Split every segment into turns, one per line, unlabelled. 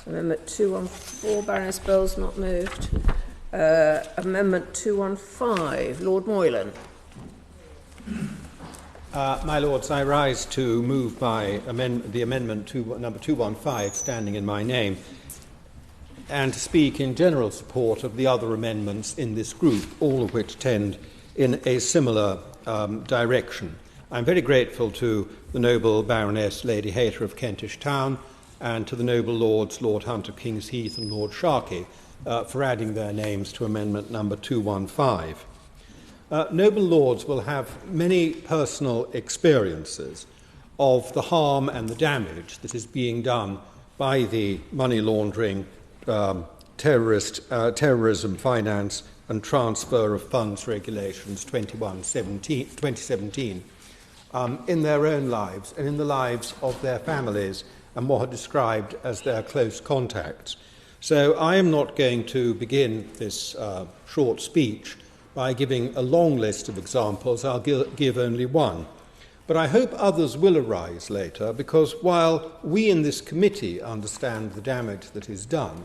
Amendment 214, Baroness Bowles, not moved. Amendment 215, Lord Moylan.
My Lords, I rise to move the amendment number 215, standing in my name, and to speak in general support of the other amendments in this group, all of which tend in a similar direction. I'm very grateful to the noble Baroness Lady Hayter of Kentish Town and to the noble Lords Lord Hunter King's Heath and Lord Sharkey for adding their names to amendment number 215. Noble Lords will have many personal experiences of the harm and the damage that is being done by the money laundering, terrorism, finance and transfer of funds regulations 2017 in their own lives and in the lives of their families and what are described as their close contacts. So I am not going to begin this short speech by giving a long list of examples. I'll give only one. But I hope others will arise later, because while we in this committee understand the damage that is done,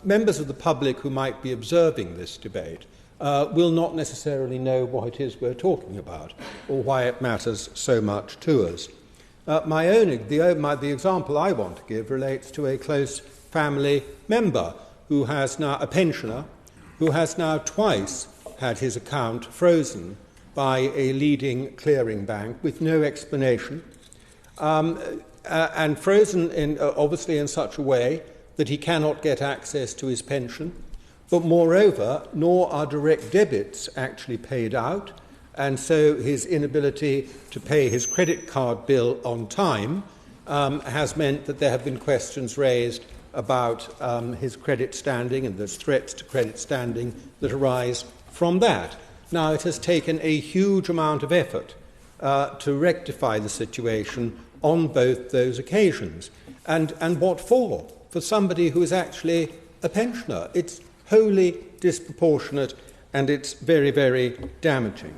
members of the public who might be observing this debate will not necessarily know what it is we're talking about or why it matters so much to us. The example I want to give relates to a close family member who has now a pensioner who has now twice had his account frozen by a leading clearing bank with no explanation, and frozen obviously in such a way that he cannot get access to his pension, but moreover, nor are direct debits actually paid out, and so his inability to pay his credit card bill on time has meant that there have been questions raised about his credit standing, and there's threats to credit standing that arise from that. Now, it has taken a huge amount of effort to rectify the situation on both those occasions. And what for? For somebody who is actually a pensioner. It's wholly disproportionate and it's very, very damaging.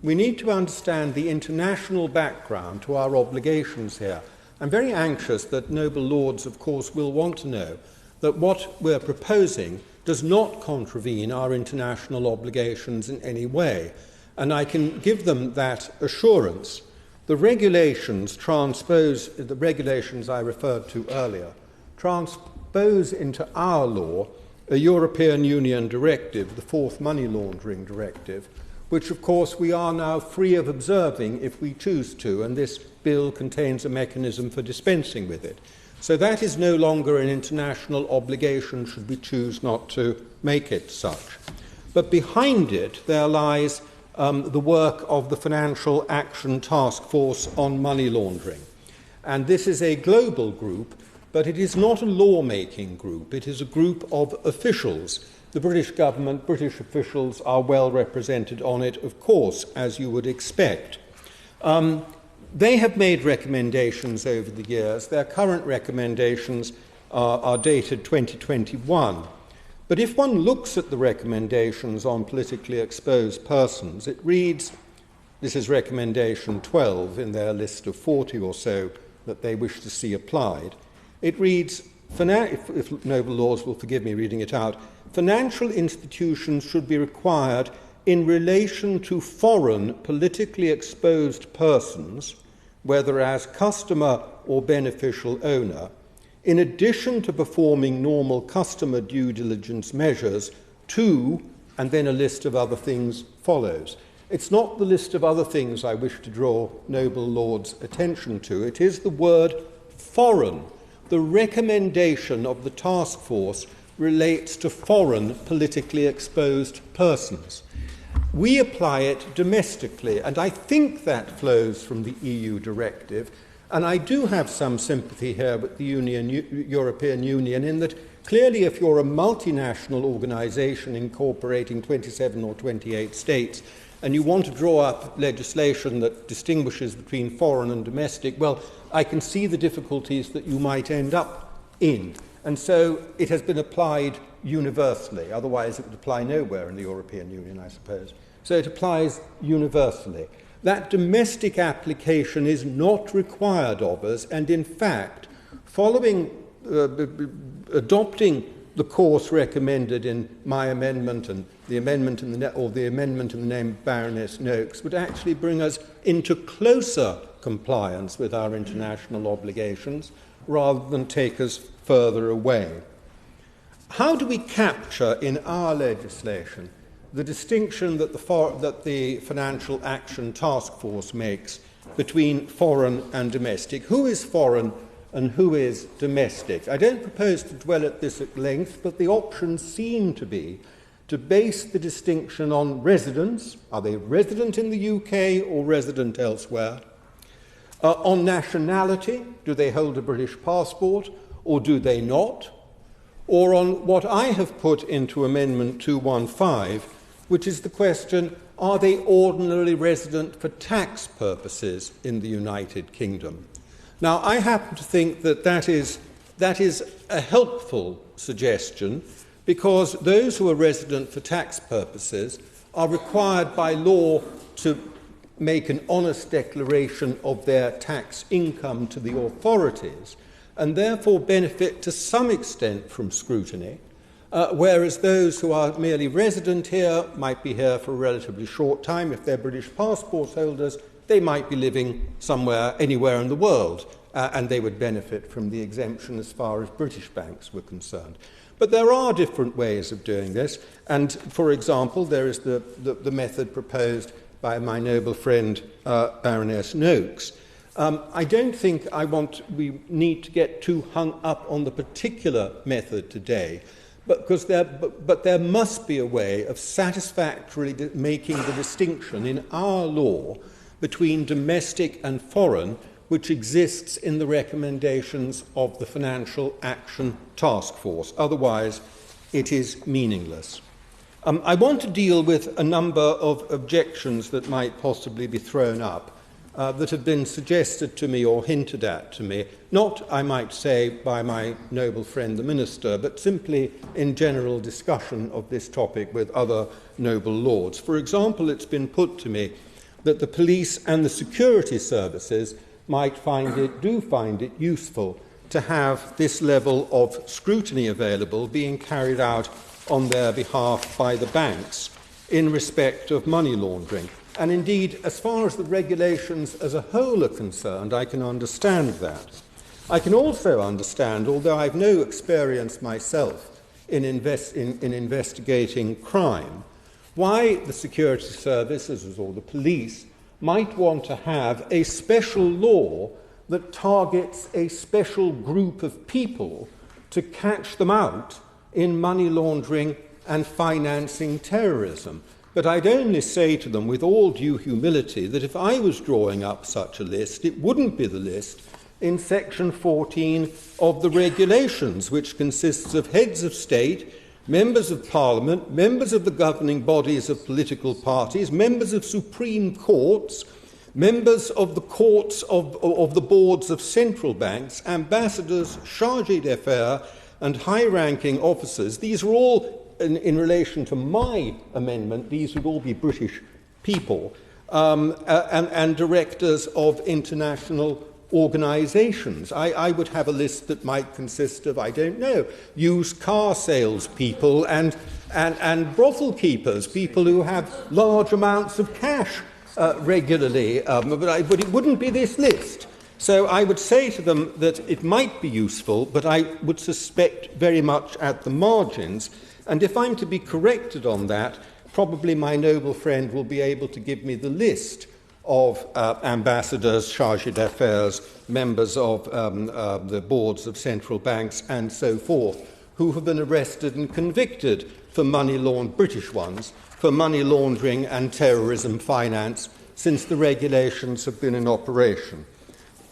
We need to understand the international background to our obligations here. I'm very anxious that noble Lords, of course, will want to know that what we're proposing does not contravene our international obligations in any way. And I can give them that assurance. The regulations I referred to earlier, transpose into our law a European Union directive, the Fourth Money Laundering Directive, which, of course, we are now free of observing if we choose to, and this bill contains a mechanism for dispensing with it. So that is no longer an international obligation should we choose not to make it such. But behind it there lies the work of the Financial Action Task Force on Money Laundering. And this is a global group, but it is not a law-making group. It is a group of officials. The British government, British officials are well represented on it, of course, as you would expect. They have made recommendations over the years. Their current recommendations are dated 2021. But if one looks at the recommendations on politically exposed persons, it reads, this is recommendation 12 in their list of 40 or so that they wish to see applied. It reads, if noble Lords will forgive me reading it out, financial institutions should be required in relation to foreign politically exposed persons, whether as customer or beneficial owner, in addition to performing normal customer due diligence measures, to, and then a list of other things follows. It's not the list of other things I wish to draw noble Lords' attention to. It is the word foreign. The recommendation of the task force relates to foreign politically exposed persons. We apply it domestically, and I think that flows from the EU directive, and I do have some sympathy here with the European Union in that clearly if you're a multinational organisation incorporating 27 or 28 states and you want to draw up legislation that distinguishes between foreign and domestic, well, I can see the difficulties that you might end up in. And so it has been applied universally. Otherwise, it would apply nowhere in the European Union, I suppose. So it applies universally. That domestic application is not required of us, and in fact, following adopting the course recommended in my amendment and the amendment in the amendment in the name of Baroness Noakes would actually bring us into closer compliance with our international obligations rather than take us further away. How do we capture in our legislation the distinction that the Financial Action Task Force makes between foreign and domestic? Who is foreign and who is domestic? I don't propose to dwell at this at length, but the options seem to be to base the distinction on residence. Are they resident in the UK or resident elsewhere? On nationality, do they hold a British passport or do they not? Or on what I have put into Amendment 215, which is the question, are they ordinarily resident for tax purposes in the United Kingdom? Now, I happen to think that is a helpful suggestion because those who are resident for tax purposes are required by law to make an honest declaration of their tax income to the authorities and therefore benefit to some extent from scrutiny, whereas those who are merely resident here might be here for a relatively short time. If they're British passport holders, they might be living anywhere in the world, and they would benefit from the exemption as far as British banks were concerned. But there are different ways of doing this, and, for example, there is the method proposed by my noble friend Baroness Noakes. I don't think we need to get too hung up on the particular method today, but there must be a way of satisfactorily making the distinction in our law between domestic and foreign, which exists in the recommendations of the Financial Action Task Force. Otherwise, it is meaningless. I want to deal with a number of objections that might possibly be thrown up that have been suggested to me or hinted at to me, not, I might say, by my noble friend the Minister, but simply in general discussion of this topic with other noble lords. For example, it's been put to me that the police and the security services do find it useful to have this level of scrutiny available being carried out on their behalf by the banks in respect of money laundering. And indeed, as far as the regulations as a whole are concerned, I can understand that. I can also understand, although I have no experience myself in investigating crime, why the security services or the police might want to have a special law that targets a special group of people to catch them out in money laundering and financing terrorism. But I'd only say to them with all due humility that if I was drawing up such a list, it wouldn't be the list in Section 14 of the regulations, which consists of heads of state, members of Parliament, members of the governing bodies of political parties, members of Supreme Courts, members of the courts of the boards of central banks, ambassadors, chargés d'affaires, and high-ranking officers. These are all, in relation to my amendment, these would all be British people, and directors of international organisations. I would have a list that might consist of, I don't know, used car salespeople and brothel keepers, people who have large amounts of cash regularly, but it wouldn't be this list. So I would say to them that it might be useful, but I would suspect very much at the margins. And if I'm to be corrected on that, probably my noble friend will be able to give me the list of ambassadors, chargés d'affaires, members of the boards of central banks, and so forth, who have been arrested and convicted for British ones, for money laundering and terrorism finance since the regulations have been in operation.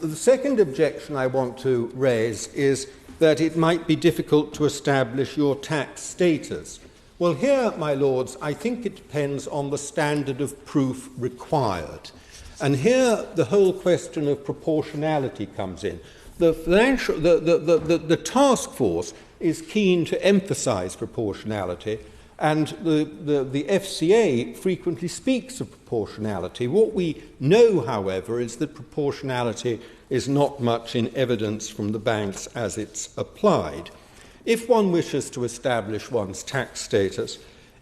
The second objection I want to raise is that it might be difficult to establish your tax status. Well, here, my lords, I think it depends on the standard of proof required. And here the whole question of proportionality comes in. The task force is keen to emphasise proportionality, and the FCA frequently speaks of proportionality. What we know, however, is that proportionality is not much in evidence from the banks as it's applied. If one wishes to establish one's tax status,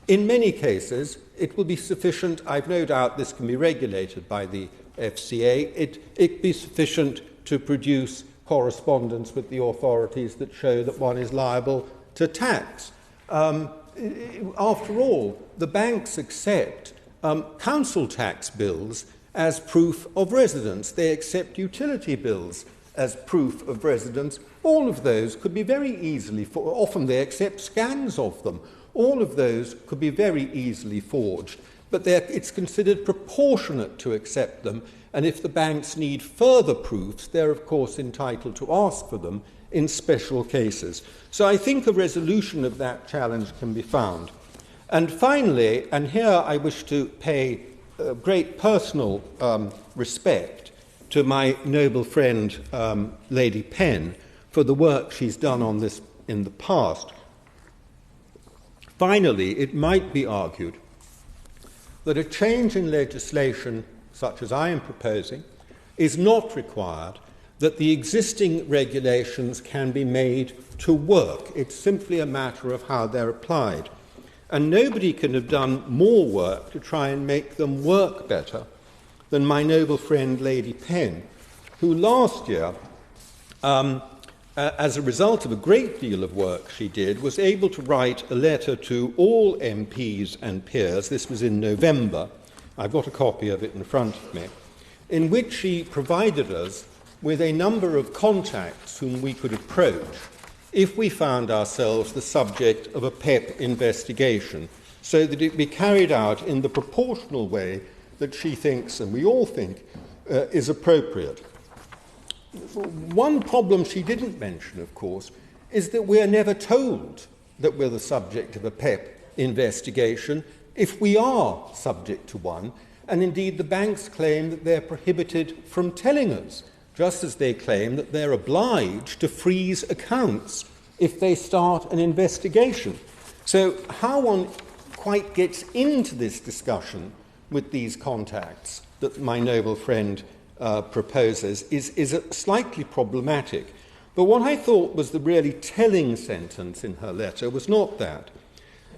in many cases it will be sufficient, I've no doubt this can be regulated by the FCA, it be sufficient to produce correspondence with the authorities that show that one is liable to tax. After all, the banks accept council tax bills as proof of residence. They accept utility bills as proof of residence. All of those could be very easily, often they accept scans of them. All of those could be very easily forged, but it's considered proportionate to accept them, and if the banks need further proofs, they're of course entitled to ask for them in special cases. So I think a resolution of that challenge can be found. And finally, and here I wish to pay great personal respect to my noble friend Lady Penn for the work she's done on this in the past. Finally, it might be argued that a change in legislation such as I am proposing is not required, that the existing regulations can be made to work. It's simply a matter of how they're applied. And nobody can have done more work to try and make them work better than my noble friend Lady Penn, who last year, as a result of a great deal of work she did, was able to write a letter to all MPs and peers, this was in November, I've got a copy of it in front of me, in which she provided us with a number of contacts whom we could approach if we found ourselves the subject of a PEP investigation, so that it be carried out in the proportional way that she thinks, and we all think, is appropriate. One problem she didn't mention, of course, is that we are never told that we're the subject of a PEP investigation if we are subject to one, and indeed the banks claim that they're prohibited from telling us, just as they claim that they're obliged to freeze accounts if they start an investigation. So how one quite gets into this discussion with these contacts that my noble friend proposes is slightly problematic. But what I thought was the really telling sentence in her letter was not that.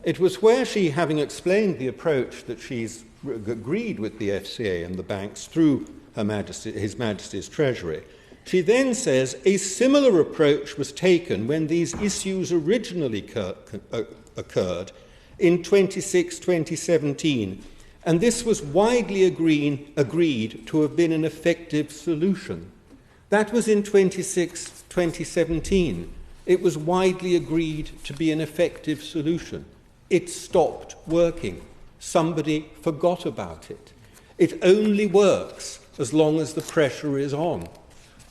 It was where she, having explained the approach that she's agreed with the FCA and the banks through His Majesty's Treasury, she then says a similar approach was taken when these issues originally occurred in 2017, and this was widely agreed to have been an effective solution. That was in 2017. It was widely agreed to be an effective solution. It stopped working. Somebody forgot about it. It only works as long as the pressure is on.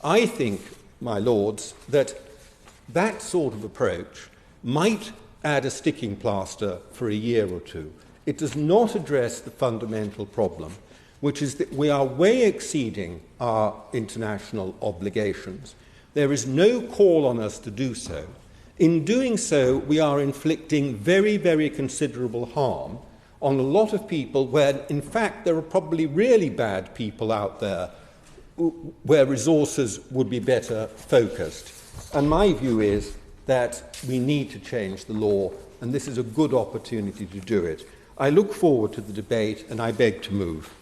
I think, my lords, that that sort of approach might add a sticking plaster for a year or two. It does not address the fundamental problem, which is that we are way exceeding our international obligations. There is no call on us to do so. In doing so, we are inflicting very, very considerable harm on a lot of people where, in fact, there are probably really bad people out there where resources would be better focused. And my view is that we need to change the law, and this is a good opportunity to do it. I look forward to the debate, and I beg to move.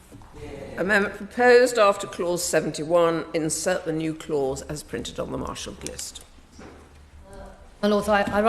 Amendment proposed after clause 71, insert the new clause as printed on the marshalled list.
My Lords, I